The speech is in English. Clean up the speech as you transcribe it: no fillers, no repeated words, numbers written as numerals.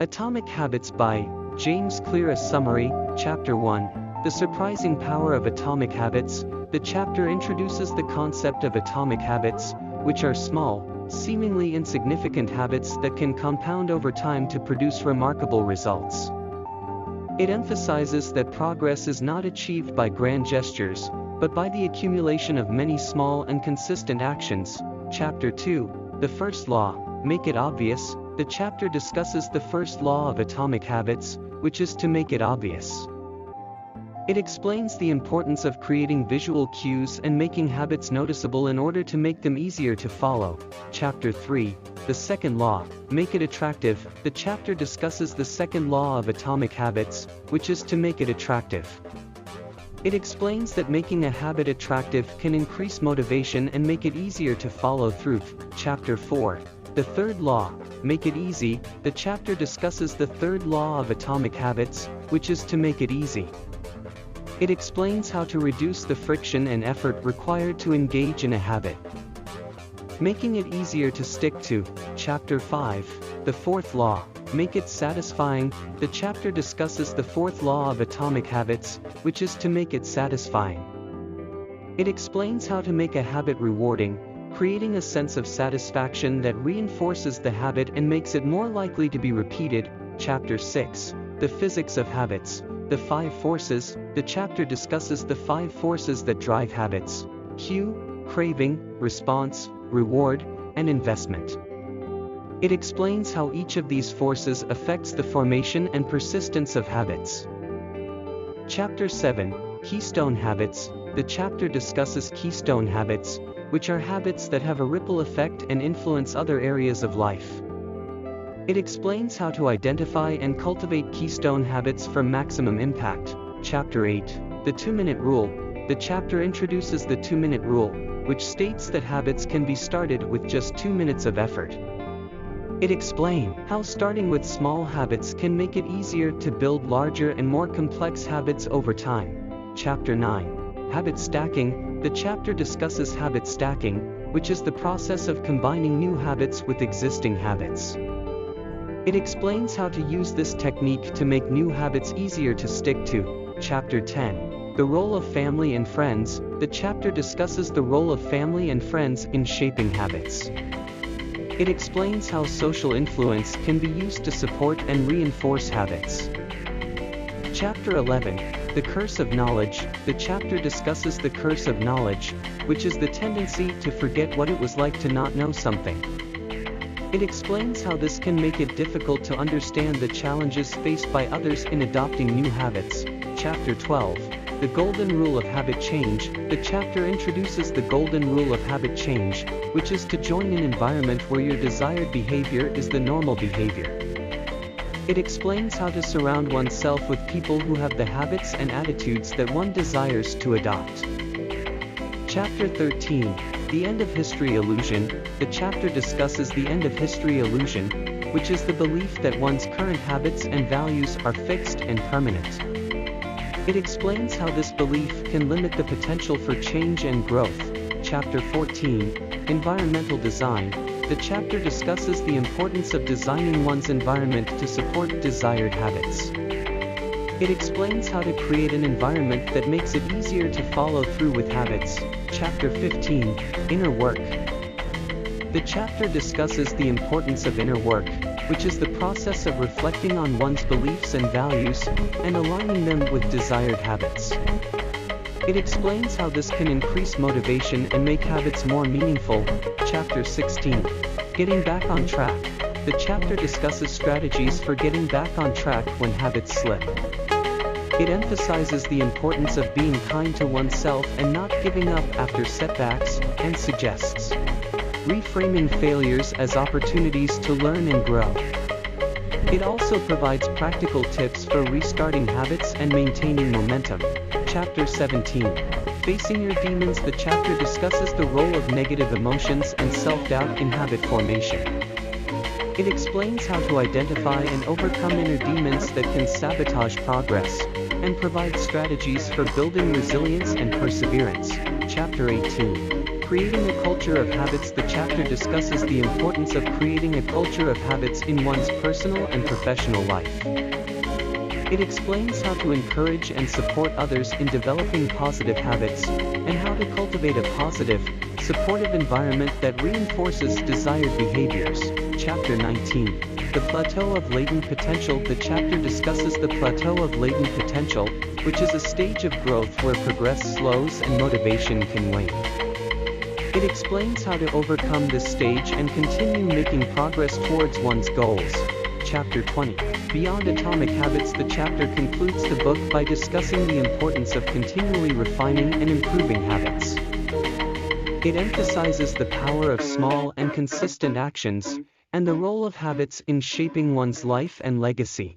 Atomic Habits by James Clear. A summary, Chapter 1, The Surprising Power of Atomic Habits. The chapter introduces the concept of atomic habits, which are small, seemingly insignificant habits that can compound over time to produce remarkable results. It emphasizes that progress is not achieved by grand gestures, but by the accumulation of many small and consistent actions. Chapter 2, The First Law, Make It Obvious. The chapter discusses the first law of atomic habits, which is to make it obvious. It explains the importance of creating visual cues and making habits noticeable in order to make them easier to follow. Chapter 3, The Second Law, Make It Attractive. The chapter discusses the second law of atomic habits, which is to make it attractive. It explains that making a habit attractive can increase motivation and make it easier to follow through. Chapter 4, The Third Law, Make It Easy. The chapter discusses the third law of atomic habits, which is to make it easy. It explains how to reduce the friction and effort required to engage in a habit, making it easier to stick to. Chapter 5, The Fourth Law, Make It Satisfying. The chapter discusses the fourth law of atomic habits, which is to make it satisfying. It explains how to make a habit rewarding, creating a sense of satisfaction that reinforces the habit and makes it more likely to be repeated. Chapter 6, The Physics of Habits, The Five Forces. The chapter discusses the five forces that drive habits: cue, craving, response, reward, and investment. It explains how each of these forces affects the formation and persistence of habits. Chapter 7, Keystone Habits. The chapter discusses keystone habits, which are habits that have a ripple effect and influence other areas of life. It explains how to identify and cultivate keystone habits for maximum impact. Chapter 8, The 2-Minute Rule. The chapter introduces the 2-minute rule, which states that habits can be started with just 2 minutes of effort. It explains how starting with small habits can make it easier to build larger and more complex habits over time. Chapter 9, Habit Stacking. The chapter discusses habit stacking, which is the process of combining new habits with existing habits. It explains how to use this technique to make new habits easier to stick to. Chapter 10, The Role of Family and Friends. The chapter discusses the role of family and friends in shaping habits. It explains how social influence can be used to support and reinforce habits. Chapter 11, The Curse of Knowledge. The chapter discusses the curse of knowledge, which is the tendency to forget what it was like to not know something. It explains how this can make it difficult to understand the challenges faced by others in adopting new habits. Chapter 12, The Golden Rule of Habit Change. The chapter introduces the Golden Rule of Habit Change, which is to join an environment where your desired behavior is the normal behavior. It explains how to surround oneself with people who have the habits and attitudes that one desires to adopt. Chapter 13, The End of History Illusion. The chapter discusses the end of history illusion, which is the belief that one's current habits and values are fixed and permanent. It explains how this belief can limit the potential for change and growth. Chapter 14, Environmental Design. The chapter discusses the importance of designing one's environment to support desired habits. It explains how to create an environment that makes it easier to follow through with habits. Chapter 15, Inner Work. The chapter discusses the importance of inner work, which is the process of reflecting on one's beliefs and values, and aligning them with desired habits. It explains how this can increase motivation and make habits more meaningful. Chapter 16, Getting Back on Track. The chapter discusses strategies for getting back on track when habits slip. It emphasizes the importance of being kind to oneself and not giving up after setbacks, and suggests reframing failures as opportunities to learn and grow. It also provides practical tips for restarting habits and maintaining momentum. Chapter 17, Facing Your Demons. The chapter discusses the role of negative emotions and self-doubt in habit formation. It explains how to identify and overcome inner demons that can sabotage progress, and provides strategies for building resilience and perseverance. Chapter 18, Creating a culture of habits. The chapter discusses the importance of creating a culture of habits in one's personal and professional life. It explains how to encourage and support others in developing positive habits, and how to cultivate a positive, supportive environment that reinforces desired behaviors. Chapter 19. The Plateau of Latent Potential. The chapter discusses the plateau of latent potential, which is a stage of growth where progress slows and motivation can wane. It explains how to overcome this stage and continue making progress towards one's goals. Chapter 20. Beyond Atomic Habits. The chapter concludes the book by discussing the importance of continually refining and improving habits. It emphasizes the power of small and consistent actions, and the role of habits in shaping one's life and legacy.